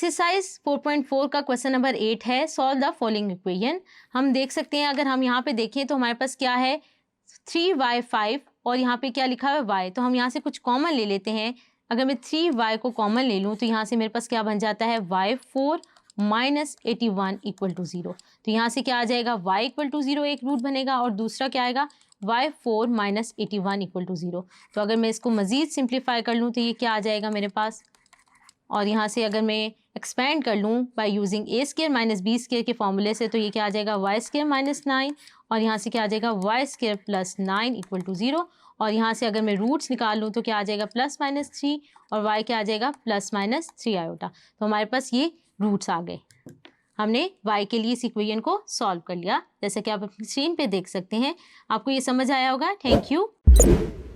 Exercise 4.4 का question number 8 है, solve the following equation. हम देख सकते हैं, अगर हम यहाँ पे देखें तो हमारे पास क्या है 3y5 और यहाँ पे क्या लिखा है y। तो हम यहाँ से कुछ कॉमन ले लेते हैं। अगर मैं 3y को कॉमन ले लूँ तो यहाँ से मेरे पास क्या बन जाता है y4 माइनस 81 इक्वल टू 0। तो यहाँ से क्या आ जाएगा y इक्वल टू 0 एक रूट बनेगा और दूसरा क्या आएगा y4 माइनस 81 इक्वल टू 0। तो अगर मैं इसको मज़ीद सिंप्लीफाई कर लूँ तो ये क्या आ जाएगा मेरे पास, और यहाँ से अगर मैं एक्सपेंड कर लूँ by using a square minus b square के फॉर्मूले से तो ये क्या आ जाएगा वाई स्क्वायर माइनस 9 और यहाँ से क्या आ जाएगा y square plus 9 equal to 0। और यहाँ से अगर मैं रूट्स निकाल लूँ तो क्या आ जाएगा प्लस माइनस 3 और वाई क्या आ जाएगा प्लस माइनस 3 आयोटा। तो हमारे पास ये रूट्स आ गए। हमने y के लिए इस इक्वेशन को सॉल्व कर लिया, जैसे कि आप अपनी स्क्रीन पे देख सकते हैं। आपको ये समझ आया होगा। Thank you.